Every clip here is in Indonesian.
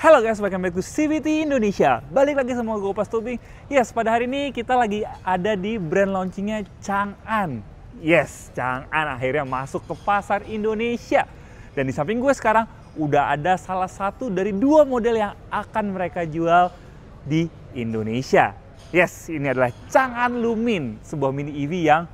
Halo guys, welcome back to CVT Indonesia. Balik lagi sama gue Pas Tubing. Yes, pada hari ini kita lagi ada di brand launchingnya Chang'an. Yes, Chang'an akhirnya masuk ke pasar Indonesia. Dan di samping gue sekarang udah ada salah satu dari dua model yang akan mereka jual di Indonesia. Yes, ini adalah Chang'an Lumin, sebuah mini EV yang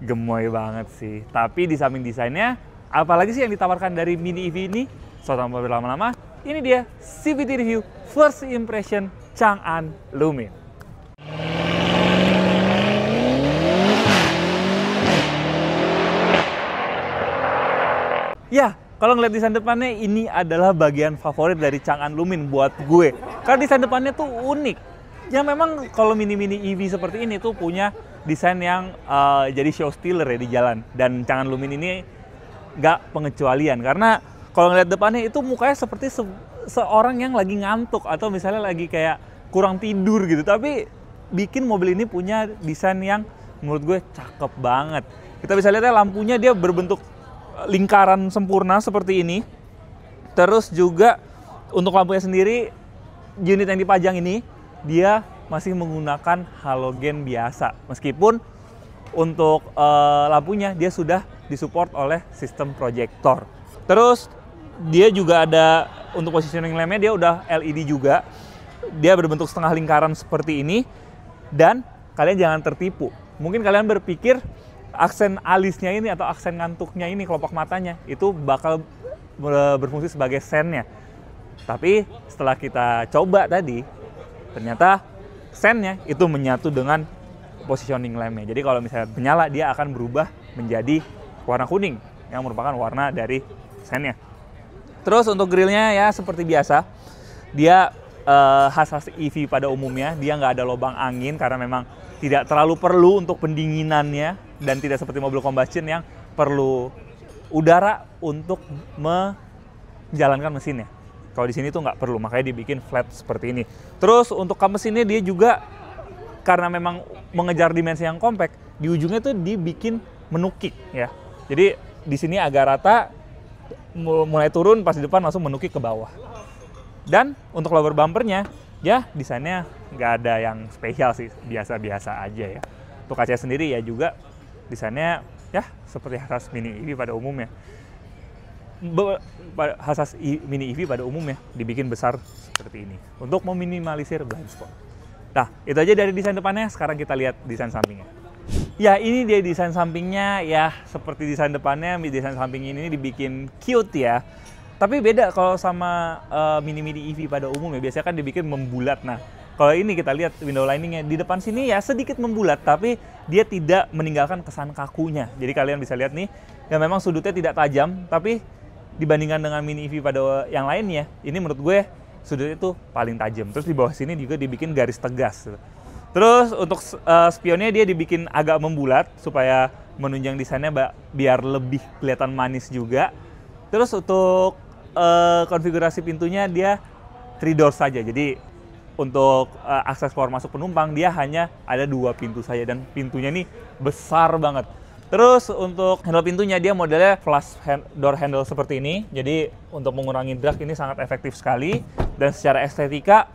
gemoy banget sih. Tapi di samping desainnya, apalagi sih yang ditawarkan dari mini EV ini? So, tanpa berlama-lama, ini dia CVT Review First Impression Chang'an Lumin. Ya, kalau ngeliat desain depannya, ini adalah bagian favorit dari Chang'an Lumin buat gue. Karena desain depannya tuh unik. Ya memang kalau mini-mini EV seperti ini tuh punya desain yang jadi show stealer ya di jalan. Dan Chang'an Lumin ini nggak pengecualian. Karena kalau ngeliat depannya itu mukanya seperti seorang yang lagi ngantuk atau misalnya lagi kayak kurang tidur gitu. Tapi bikin mobil ini punya desain yang menurut gue cakep banget. Kita bisa lihat ya, lampunya dia berbentuk lingkaran sempurna seperti ini. Terus juga untuk lampunya sendiri, unit yang dipajang ini dia masih menggunakan halogen biasa. Meskipun untuk lampunya dia sudah disupport oleh sistem proyektor. Terus dia juga ada untuk positioning lampnya, dia udah LED juga. Dia berbentuk setengah lingkaran seperti ini. Dan kalian jangan tertipu. Mungkin kalian berpikir aksen alisnya ini atau aksen ngantuknya ini, kelopak matanya, itu bakal berfungsi sebagai sennya. Tapi setelah kita coba tadi, ternyata sennya itu menyatu dengan positioning lampnya. Jadi kalau misalnya menyala, dia akan berubah menjadi warna kuning, yang merupakan warna dari sennya. Terus untuk grillnya ya seperti biasa, dia khas EV pada umumnya, dia nggak ada lubang angin karena memang tidak terlalu perlu untuk pendinginannya dan tidak seperti mobil combustion yang perlu udara untuk menjalankan mesinnya. Kalau di sini tuh nggak perlu, makanya dibikin flat seperti ini. Terus untuk kap mesinnya dia juga karena memang mengejar dimensi yang compact, di ujungnya tuh dibikin menukik ya. Jadi di sini agak rata, mulai turun pas di depan langsung menukik ke bawah. Dan untuk lower bumpernya, ya desainnya nggak ada yang spesial sih, biasa-biasa aja ya. Untuk kaca sendiri ya juga desainnya ya seperti khas mini EV pada umumnya. Khas mini EV pada umumnya dibikin besar seperti ini untuk meminimalisir blind spot. Nah, itu aja dari desain depannya. Sekarang kita lihat desain sampingnya. Ya, ini dia desain sampingnya ya, seperti desain depannya. Desain samping ini dibikin cute ya. Tapi beda kalau sama mini-mini EV pada umumnya, biasanya kan dibikin membulat. Nah, kalau ini kita lihat window liningnya di depan sini ya sedikit membulat, tapi dia tidak meninggalkan kesan kakunya. Jadi kalian bisa lihat nih, ya memang sudutnya tidak tajam, tapi dibandingkan dengan mini EV pada yang lainnya, ini menurut gue sudutnya itu paling tajam. Terus di bawah sini juga dibikin garis tegas. Terus untuk spionnya dia dibikin agak membulat supaya menunjang desainnya biar lebih kelihatan manis juga. Terus untuk konfigurasi pintunya dia 3 door saja. Jadi untuk akses keluar masuk penumpang dia hanya ada 2 pintu saja dan pintunya ini besar banget. Terus untuk handle pintunya dia modelnya flush door handle seperti ini. Jadi untuk mengurangi drag ini sangat efektif sekali. Dan secara estetika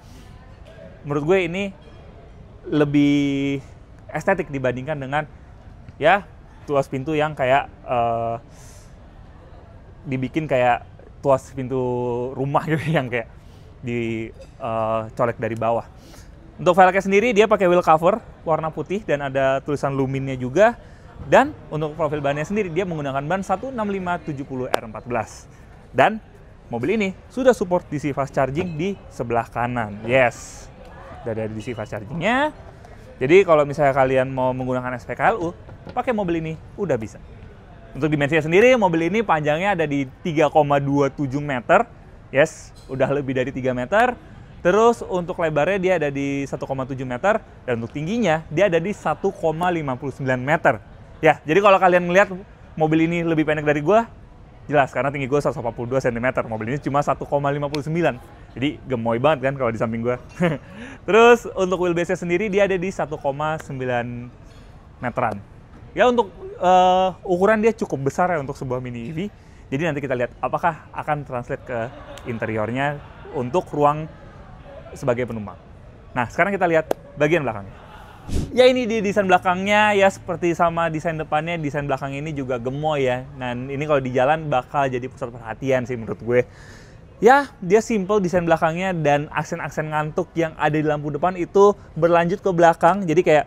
menurut gue ini lebih estetik dibandingkan dengan ya tuas pintu yang kayak dibikin kayak tuas pintu rumah gitu yang kayak dicolek dari bawah. Untuk velgnya sendiri dia pakai wheel cover warna putih dan ada tulisan Luminnya juga. Dan untuk profil bannya sendiri dia menggunakan ban 165/70R14. Dan mobil ini sudah support DC fast charging di sebelah kanan. Yes, udah ada DC fast chargingnya. Jadi kalau misalnya kalian mau menggunakan SPKLU, pakai mobil ini udah bisa. Untuk dimensinya sendiri, mobil ini panjangnya ada di 3,27 meter. Yes, udah lebih dari 3 meter. Terus untuk lebarnya dia ada di 1,7 meter. Dan untuk tingginya dia ada di 1,59 meter. Ya, jadi kalau kalian melihat mobil ini lebih pendek dari gua, jelas karena tinggi gue 182 cm. Mobil ini cuma 1,59. Jadi gemoy banget kan kalau di samping gue. Terus untuk wheelbase-nya sendiri dia ada di 1,9 meteran. Ya untuk ukuran dia cukup besar ya untuk sebuah mini EV. Jadi nanti kita lihat apakah akan translate ke interiornya untuk ruang sebagai penumpang. Nah, sekarang kita lihat bagian belakangnya. Ya, ini di desain belakangnya ya seperti sama desain depannya, desain belakang ini juga gemoy ya. Dan ini kalau di jalan bakal jadi pusat perhatian sih menurut gue. Ya, dia simple desain belakangnya dan aksen-aksen ngantuk yang ada di lampu depan itu berlanjut ke belakang. Jadi kayak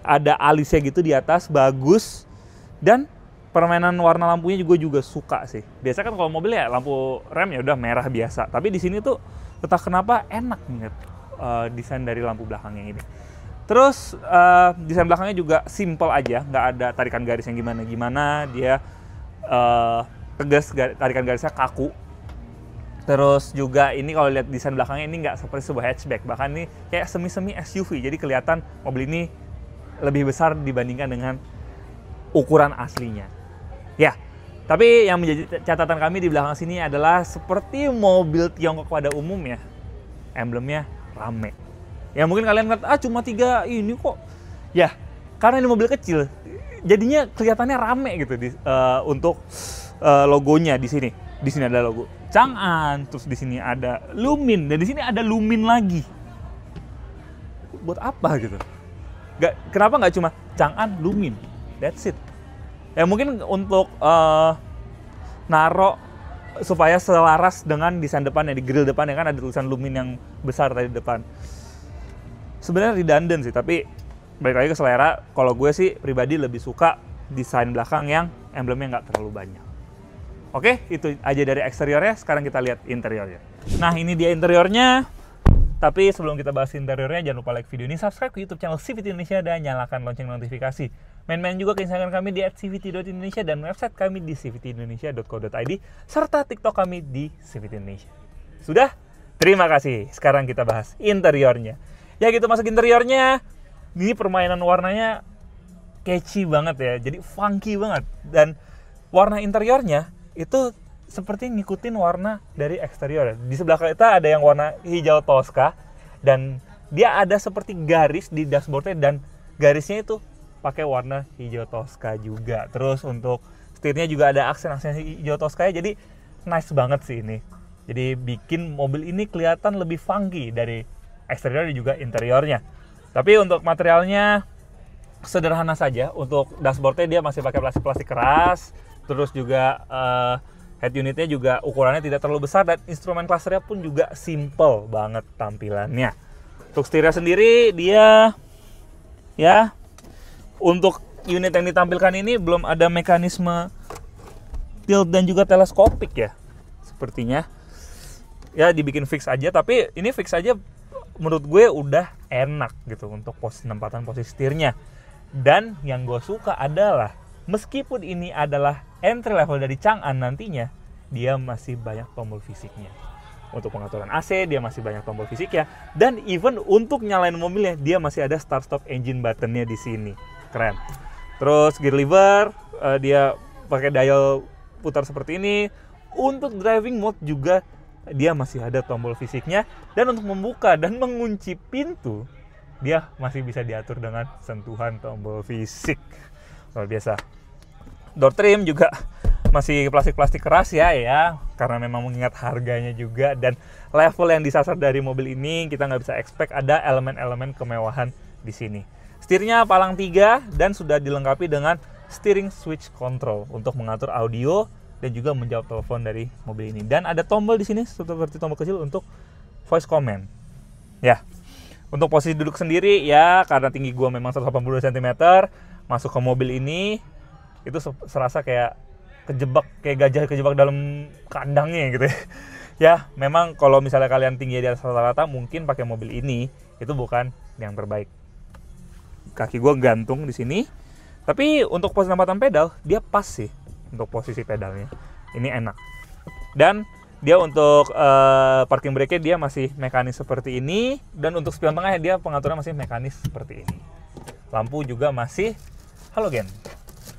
ada alisnya gitu di atas, bagus. Dan permainan warna lampunya juga suka sih. Biasa kan kalau mobil ya lampu rem ya udah merah biasa. Tapi di sini tuh entah kenapa enak nih desain dari lampu belakangnya ini. Terus desain belakangnya juga simple aja, nggak ada tarikan garis yang gimana-gimana. Dia tegas, tarikan garisnya kaku. Terus juga ini kalau lihat desain belakangnya ini nggak seperti sebuah hatchback, bahkan ini kayak semi-semi SUV. Jadi kelihatan mobil ini lebih besar dibandingkan dengan ukuran aslinya. Ya, tapi yang menjadi catatan kami di belakang sini adalah seperti mobil Tiongkok pada umumnya, emblemnya rame. Ya mungkin kalian lihat, cuma 3 ini kok. Ya, karena ini mobil kecil, jadinya kelihatannya rame gitu untuk logonya di sini. Di sini ada logo Chang'an, terus di sini ada Lumin, dan di sini ada Lumin lagi. Buat apa gitu? Kenapa nggak cuma Chang'an, Lumin? That's it. Ya mungkin untuk naro supaya selaras dengan desain depannya, di grill depannya kan ada tulisan Lumin yang besar tadi depan. Sebenarnya redundant sih, tapi balik lagi ke selera. Kalau gue sih pribadi lebih suka desain belakang yang emblemnya nggak terlalu banyak. Oke, itu aja dari eksteriornya. Sekarang kita lihat interiornya. Nah, ini dia interiornya. Tapi sebelum kita bahas interiornya, jangan lupa like video ini, subscribe ke YouTube channel CVT Indonesia, dan nyalakan lonceng notifikasi. Main-main juga ke Instagram kami di @cvt.indonesia dan website kami di cvtindonesia.co.id, serta TikTok kami di CVT Indonesia. Sudah? Terima kasih. Sekarang kita bahas interiornya. Ya gitu, masuk interiornya. Ini permainan warnanya catchy banget ya, jadi funky banget. Dan warna interiornya itu seperti ngikutin warna dari eksterior. Di sebelah kita ada yang warna hijau Tosca, dan dia ada seperti garis di dashboardnya, dan garisnya itu pakai warna hijau Tosca juga. Terus untuk setirnya juga ada aksen-aksen hijau Tosca, jadi nice banget sih ini. Jadi bikin mobil ini kelihatan lebih funky dari eksterior dan juga interiornya. Tapi untuk materialnya sederhana saja. Untuk dashboardnya dia masih pakai plastik keras. Terus juga head unitnya juga ukurannya tidak terlalu besar, dan instrumen clusternya pun juga simple banget tampilannya. Untuk setirnya sendiri dia ya, untuk unit yang ditampilkan ini belum ada mekanisme tilt dan juga teleskopik ya. Sepertinya ya dibikin fix aja, tapi ini fix aja menurut gue udah enak gitu untuk penempatan posisi setirnya. Dan yang gue suka adalah meskipun ini adalah entry level dari Chang'an, nantinya dia masih banyak tombol fisiknya. Untuk pengaturan AC dia masih banyak tombol fisiknya, dan even untuk nyalain mobilnya dia masih ada start stop engine buttonnya di sini. Keren. Terus gear lever dia pakai dial putar seperti ini. Untuk driving mode juga dia masih ada tombol fisiknya, dan untuk membuka dan mengunci pintu dia masih bisa diatur dengan sentuhan tombol fisik. Luar biasa. Door trim juga masih plastik keras ya, karena memang mengingat harganya juga dan level yang disasar dari mobil ini, kita nggak bisa expect ada elemen-elemen kemewahan di sini. Setirnya palang 3 dan sudah dilengkapi dengan steering switch control untuk mengatur audio dan juga menjawab telepon dari mobil ini. Dan ada tombol di sini seperti tombol kecil untuk voice command. Ya. Untuk posisi duduk sendiri ya, karena tinggi gua memang 182 cm, masuk ke mobil ini itu serasa kayak gajah kejebak dalam kandangnya gitu ya. Ya, memang kalau misalnya kalian tinggi di atas rata-rata, mungkin pakai mobil ini itu bukan yang terbaik. Kaki gua gantung di sini. Tapi untuk posisi penempatan pedal dia pas sih. Untuk posisi pedalnya ini enak, dan dia untuk parking brake-nya dia masih mekanis seperti ini, dan untuk spion tengah dia pengaturannya masih mekanis seperti ini. Lampu juga masih halogen.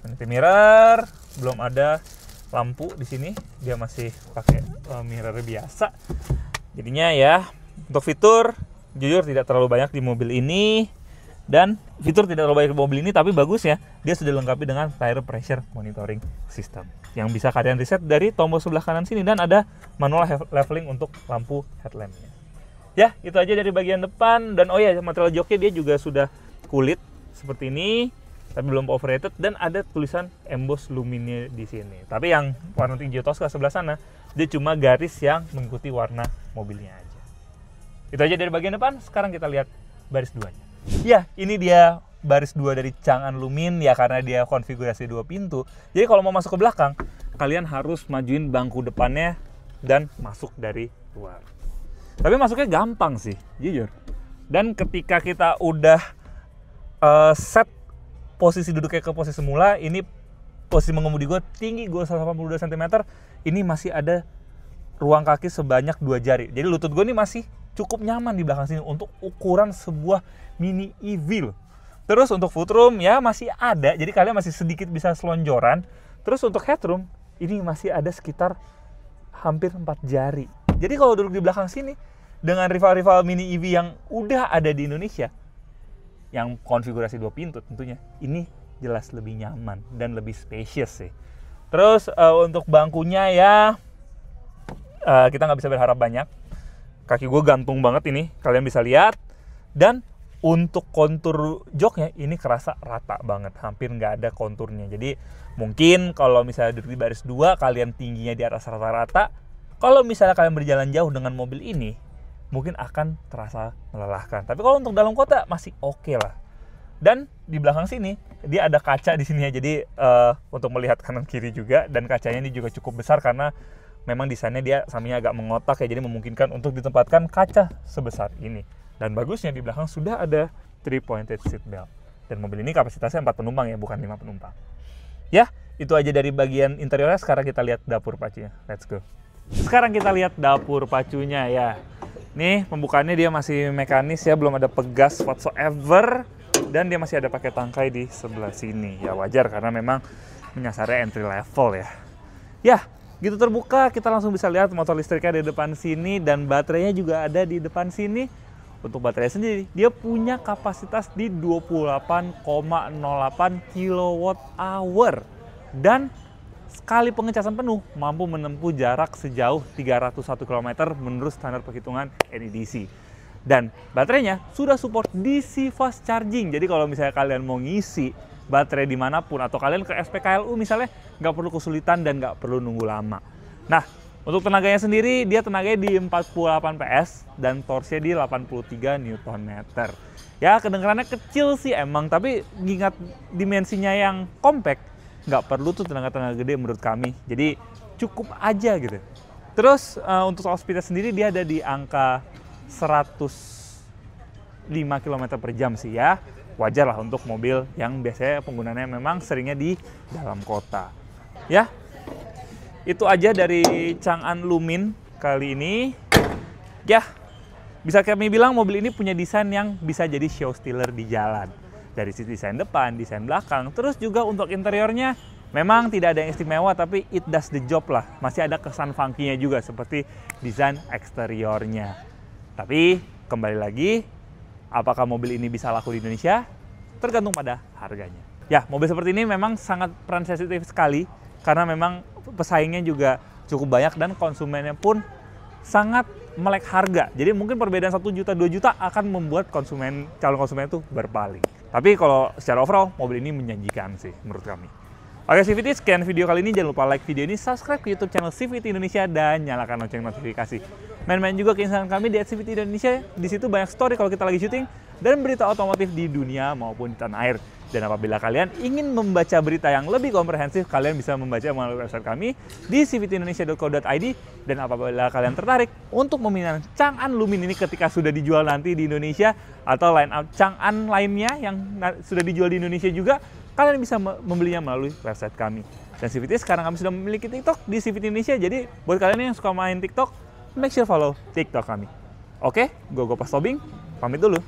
Vanity mirror belum ada lampu di sini, dia masih pakai mirror biasa. Jadinya ya untuk fitur jujur tidak terlalu banyak di mobil ini, Dan fitur tidak terlalu banyak di mobil ini, tapi bagusnya dia sudah dilengkapi dengan tire pressure monitoring system yang bisa kalian reset dari tombol sebelah kanan sini, dan ada manual leveling untuk lampu headlampnya. Ya, itu aja dari bagian depan. Dan oh ya, material joknya dia juga sudah kulit seperti ini, tapi belum overrated, dan ada tulisan emboss luminnya di sini. Tapi yang warna hijau Tosca sebelah sana, dia cuma garis yang mengikuti warna mobilnya aja. Itu aja dari bagian depan. Sekarang kita lihat baris 2-nya. Ya, ini dia baris 2 dari Chang'an Lumin ya, karena dia konfigurasi 2 pintu. Jadi kalau mau masuk ke belakang, kalian harus majuin bangku depannya dan masuk dari luar. Tapi masuknya gampang sih, jujur. Dan ketika kita udah set posisi duduknya ke posisi semula, ini posisi mengemudi gue tinggi, gue 182 cm, ini masih ada ruang kaki sebanyak 2 jari. Jadi lutut gue ini masih cukup nyaman di belakang sini untuk ukuran sebuah mini EV loh. Terus untuk footroom ya masih ada, jadi kalian masih sedikit bisa selonjoran. Terus untuk headroom ini masih ada sekitar hampir 4 jari. Jadi kalau duduk di belakang sini dengan rival-rival mini EV yang udah ada di Indonesia, yang konfigurasi 2 pintu tentunya, ini jelas lebih nyaman dan lebih spacious sih. Terus untuk bangkunya ya kita nggak bisa berharap banyak. Kaki gue gantung banget ini, kalian bisa lihat. Dan untuk kontur joknya ini kerasa rata banget, hampir nggak ada konturnya. Jadi mungkin kalau misalnya duduk di baris 2, kalian tingginya di atas rata-rata. Kalau misalnya kalian berjalan jauh dengan mobil ini, mungkin akan terasa melelahkan. Tapi kalau untuk dalam kota masih oke lah. Dan di belakang sini dia ada kaca di sini ya, jadi untuk melihat kanan kiri juga. Dan kacanya ini juga cukup besar karena memang desainnya dia sampingnya agak mengotak ya, jadi memungkinkan untuk ditempatkan kaca sebesar ini. Dan bagusnya di belakang sudah ada 3-pointed seat belt. Dan mobil ini kapasitasnya 4 penumpang ya, bukan 5 penumpang. Ya, itu aja dari bagian interiornya. Sekarang kita lihat dapur pacunya. Let's go. Sekarang kita lihat dapur pacunya ya. Nih, pembukaannya dia masih mekanis ya, belum ada pegas whatsoever. Dan dia masih ada pakai tangkai di sebelah sini. Ya wajar karena memang menyasarnya entry level ya. Ya, gitu terbuka, kita langsung bisa lihat motor listriknya di depan sini, dan baterainya juga ada di depan sini. Untuk baterai sendiri, dia punya kapasitas di 28,08 kWh. Dan sekali pengecasan penuh, mampu menempuh jarak sejauh 301 km menurut standar perhitungan NEDC. Dan baterainya sudah support DC fast charging, jadi kalau misalnya kalian mau ngisi baterai dimanapun, atau kalian ke SPKLU misalnya, nggak perlu kesulitan dan nggak perlu nunggu lama. Nah, untuk tenaganya sendiri, dia tenaganya di 48 PS dan torsinya di 83 Nm. Ya, kedengarannya kecil sih emang, tapi ingat dimensinya yang compact, nggak perlu tuh tenaga-tenaga gede menurut kami. Jadi cukup aja gitu. Terus untuk top speednya sendiri dia ada di angka 105 km per jam sih ya. Wajar lah untuk mobil yang biasanya penggunaannya memang seringnya di dalam kota. Ya, itu aja dari Chang'an Lumin kali ini. Ya, bisa kami bilang mobil ini punya desain yang bisa jadi show stealer di jalan. Dari sisi desain depan, desain belakang, terus juga untuk interiornya memang tidak ada yang istimewa, tapi it does the job lah. Masih ada kesan funky-nya juga seperti desain eksteriornya. Tapi kembali lagi, apakah mobil ini bisa laku di Indonesia? Tergantung pada harganya. Ya, mobil seperti ini memang sangat peran sensitif sekali karena memang pesaingnya juga cukup banyak dan konsumennya pun sangat melek harga. Jadi mungkin perbedaan 1 juta 2 juta akan membuat calon konsumen itu berpaling. Tapi kalau secara overall mobil ini menjanjikan sih menurut kami. Oke CVT, sekian video kali ini. Jangan lupa like video ini, subscribe ke YouTube channel CVT Indonesia dan nyalakan lonceng notifikasi. Main-main juga ke Instagram kami di @CVT Indonesia. Di situ banyak story kalau kita lagi syuting dan berita otomotif di dunia maupun di tanah air. Dan apabila kalian ingin membaca berita yang lebih komprehensif, kalian bisa membaca melalui website kami di cvtindonesia.co.id. Dan apabila kalian tertarik untuk meminang Chang'an Lumin ini ketika sudah dijual nanti di Indonesia, atau line up Chang'an lainnya yang sudah dijual di Indonesia juga, kalian bisa membelinya melalui website kami. Dan CVT sekarang kami sudah memiliki TikTok di CVT Indonesia, jadi buat kalian yang suka main TikTok, make sure follow TikTok kami. Oke, gue Pas Tobing, pamit dulu.